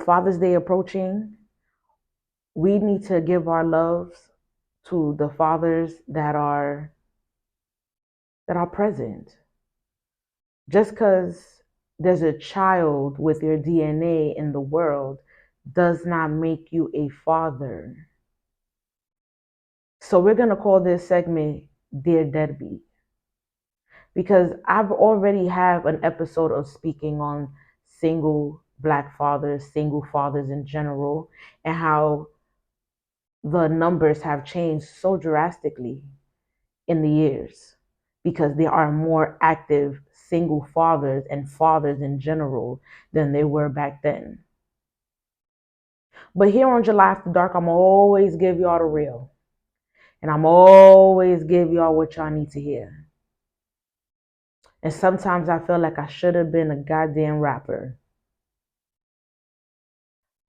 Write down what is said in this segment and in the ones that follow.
with Father's Day approaching, we need to give our loves to the fathers that are present. Just because there's a child with your DNA in the world does not make you a father. So we're going to call this segment Dear Deadbeat, because I've already have an episode of speaking on single black fathers, single fathers in general, and how the numbers have changed so drastically in the years because there are more active single fathers and fathers in general than they were back then. But here on July After Dark, I'm always give y'all the real. And I'm always give y'all what y'all need to hear. And sometimes I feel like I should have been a goddamn rapper.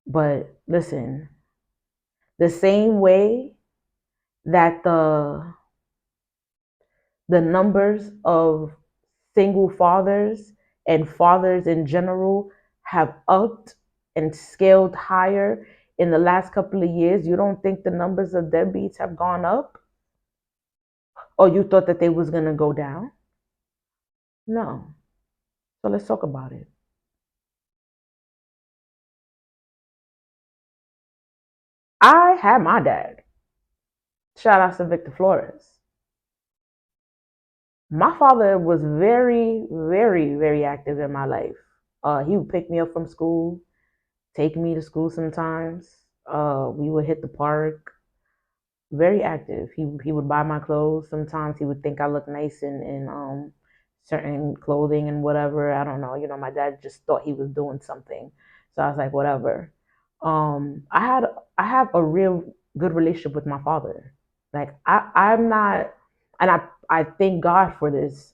But listen, the same way that the numbers of single fathers and fathers in general have upped and scaled higher in the last couple of years, you don't think the numbers of deadbeats have gone up? Or you thought that they was going to go down? No. So let's talk about it. I had my dad. Shout out to Victor Flores. My father was very, very, very active in my life. He would pick me up from school, take me to school sometimes. We would hit the park. Very active. He would buy my clothes. Sometimes he would think I look nice in certain clothing and whatever. I don't know. My dad just thought he was doing something. So I was like, whatever. I have a real good relationship with my father. Like I'm not, and I thank God for this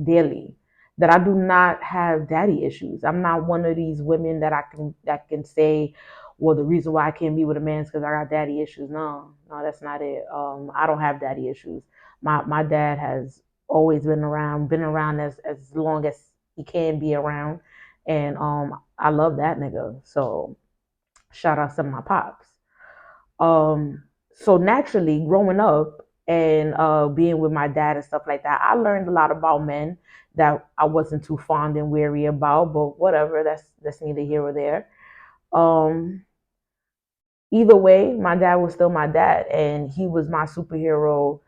daily, that I do not have daddy issues. I'm not one of these women that can say, well, the reason why I can't be with a man is because I got daddy issues. No, no, that's not it. I don't have daddy issues. My dad has always been around as long as he can be around, and I love that nigga. So shout out to my pops. So naturally, growing up and being with my dad and stuff like that, I learned a lot about men that I wasn't too fond and weary about. But whatever, that's neither here or there. Um, Either way, my dad was still my dad, and he was my superhero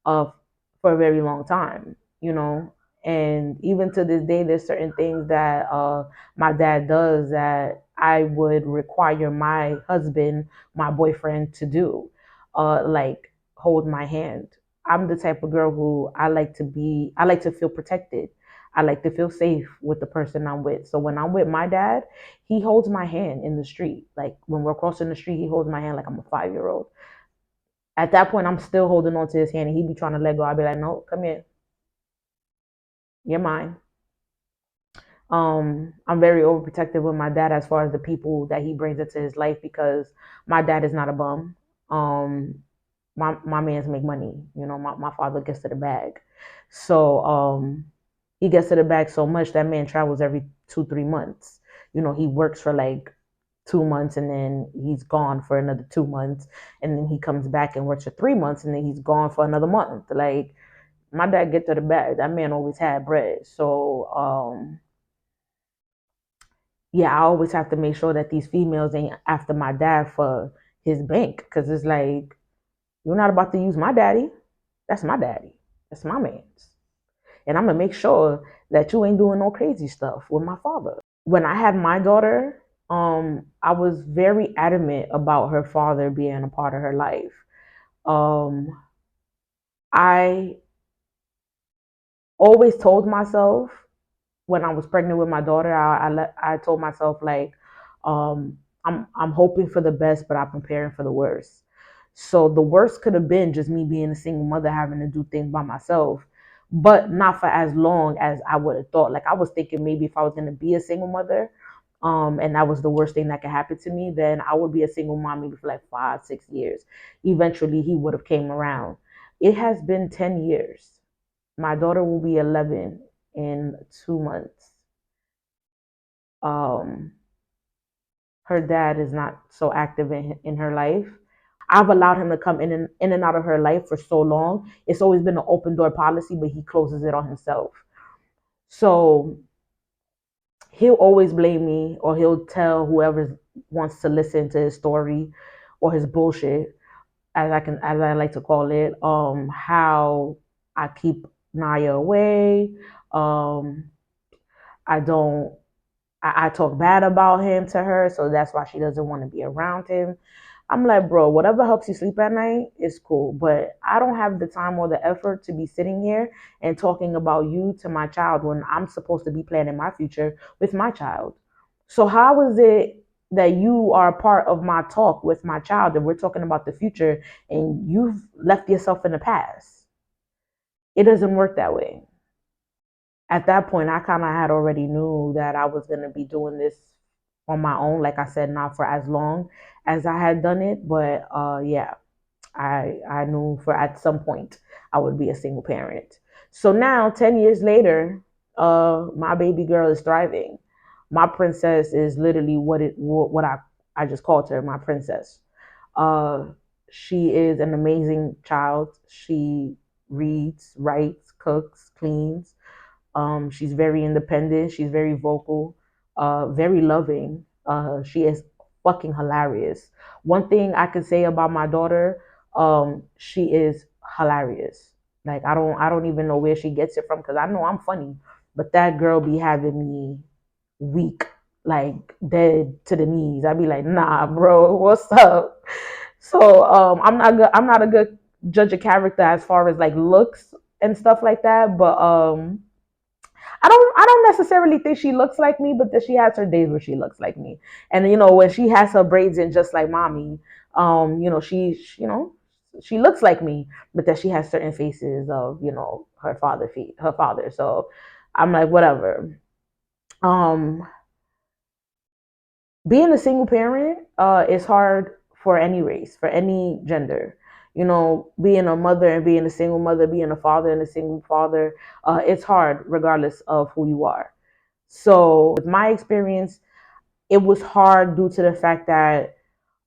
of for a very long time. And even to this day, there's certain things that my dad does that I would require my husband, my boyfriend, to do, like hold my hand. I'm the type of girl who I like to feel protected. I like to feel safe with the person I'm with. So when I'm with my dad, he holds my hand in the street. Like when we're crossing the street, he holds my hand like I'm a 5 year old. At that point, I'm still holding on to his hand, and he'd be trying to let go. I'd be like, no, come here, you're mine. I'm very overprotective with my dad as far as the people that he brings into his life, because my dad is not a bum. Um, my man's make money. My father gets to the bag. So he gets to the bag so much that man travels every 2 3 months. He works for like 2 months, and then he's gone for another 2 months, and then he comes back and works for 3 months, and then he's gone for another month. Like my dad get to the bag. That man always had bread. So yeah, I always have to make sure that these females ain't after my dad for his bank, because it's like, you're not about to use my daddy. That's my daddy. That's my man's. And I'm gonna make sure that you ain't doing no crazy stuff with my father. When I had my daughter, I was very adamant about her father being a part of her life. Um, I always told myself when I was pregnant with my daughter, I told myself like, I'm hoping for the best, but I'm preparing for the worst. So the worst could have been just me being a single mother, having to do things by myself, but not for as long as I would have thought. Like I was thinking maybe if I was gonna be a single mother, and that was the worst thing that could happen to me, then I would be a single mom maybe for like 5 6 years. Eventually, he would have came around. It has been 10 years. My daughter will be 11 in 2 months. Um, her dad is not so active in her life. I've allowed him to come in and out of her life for so long. It's always been an open door policy, but he closes it on himself. So he'll always blame me, or he'll tell whoever wants to listen to his story or his bullshit, as I like to call it, how I keep Naya away. Um, I don't I talk bad about him to her, so that's why she doesn't want to be around him. I'm like, bro, whatever helps you sleep at night is cool, but I don't have the time or the effort to be sitting here and talking about you to my child when I'm supposed to be planning my future with my child. So how is it that you are a part of my talk with my child and we're talking about the future and you've left yourself in the past? It doesn't work that way. At that point, I kind of had already knew that I was going to be doing this on my own. Like I said, not for as long as I had done it, but yeah, I knew for at some point I would be a single parent. So now, 10 years later, my baby girl is thriving. My princess is literally what I just called her, my princess. Uh, she is an amazing child. She reads, writes, cooks, cleans. She's very independent. She's very vocal, very loving. She is fucking hilarious. One thing I can say about my daughter, she is hilarious. Like I don't even know where she gets it from because I know I'm funny, but that girl be having me weak, like dead to the knees. I'd be like, nah, bro, what's up? So I'm not a good judge of character as far as like looks and stuff like that, but I don't necessarily think she looks like me, but that she has her days where she looks like me. And when she has her braids in just like mommy, she looks like me, but that she has certain faces of her father. So I'm like whatever. Um, Being a single parent is hard for any race, for any gender. Being a mother and being a single mother, being a father and a single father, it's hard regardless of who you are. So, with my experience, it was hard due to the fact that,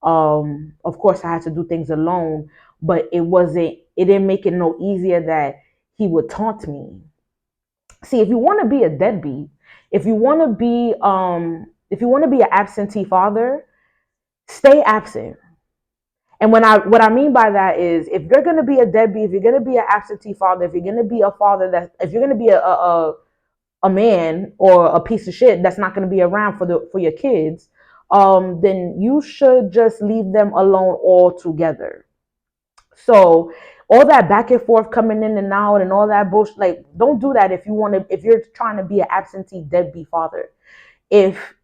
of course, I had to do things alone, but it didn't make it no easier that he would taunt me. See, if you want to be a deadbeat, if you want to be, if you want to be an absentee father, stay absent. And what I mean by that is, if you're gonna be a deadbeat, if you're gonna be an absentee father, if you're gonna be a father if you're gonna be a man or a piece of shit that's not going to be around for your kids, then you should just leave them alone altogether. So all that back and forth coming in and out and all that bullshit, like don't do that if you're trying to be an absentee deadbeat father. If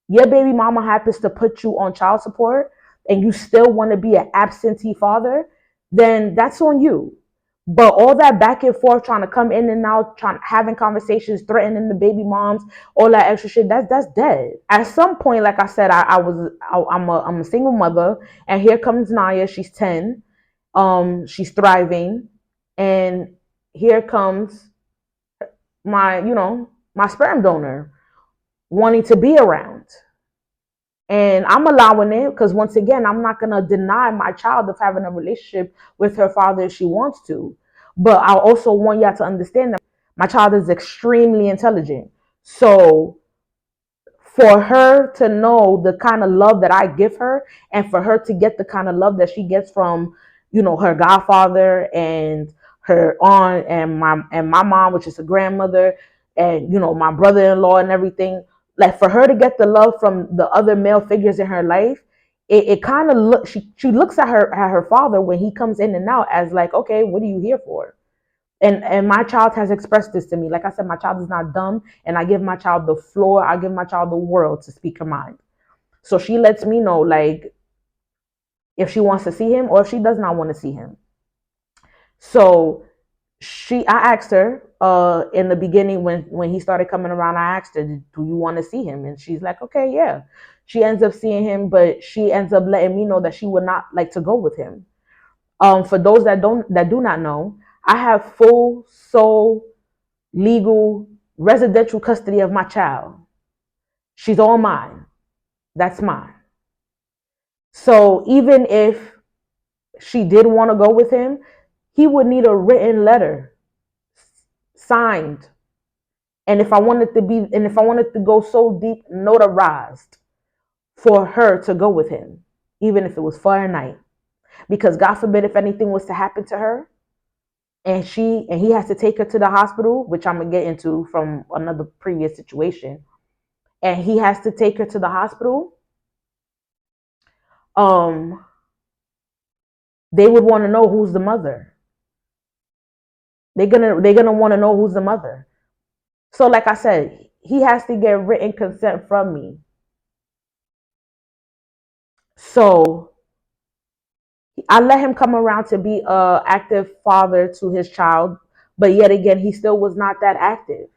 your baby mama happens to put you on child support and you still want to be an absentee father, then that's on you. But all that back and forth, trying to come in and out, trying having conversations, threatening the baby moms, all that extra shit, that's dead. At some point, like I said, I'm a single mother, and here comes Naya. She's 10. She's thriving, and here comes my sperm donor wanting to be around. And I'm allowing it because, once again, I'm not going to deny my child of having a relationship with her father if she wants to. But I also want y'all to understand that my child is extremely intelligent. So for her to know the kind of love that I give her, and for her to get the kind of love that she gets from, her godfather and her aunt and my mom, which is a grandmother, and my brother-in-law and everything, like for her to get the love from the other male figures in her life, it kind of she looks at her father when he comes in and out as like, okay, what are you here for? And my child has expressed this to me. Like I said, my child is not dumb, and I give my child the floor. I give my child the world to speak her mind. So she lets me know, like, if she wants to see him or if she does not want to see him. So I asked her in the beginning when he started coming around. I asked her, "Do you want to see him?" And she's like, "Okay, yeah." She ends up seeing him, but she ends up letting me know that she would not like to go with him. For those that do not know, I have full sole legal residential custody of my child. She's all mine. That's mine. So even if she did want to go with him, he would need a written letter signed. And if I wanted to go so deep, notarized for her to go with him, even if it was for a night. Because God forbid if anything was to happen to her and he has to take her to the hospital, which I'm gonna get into from another previous situation, and he has to take her to the hospital, um, they would want to know who's the mother. They're gonna want to know who's the mother. So, like I said, he has to get written consent from me. So I let him come around to be a active father to his child, but yet again, he still was not that active.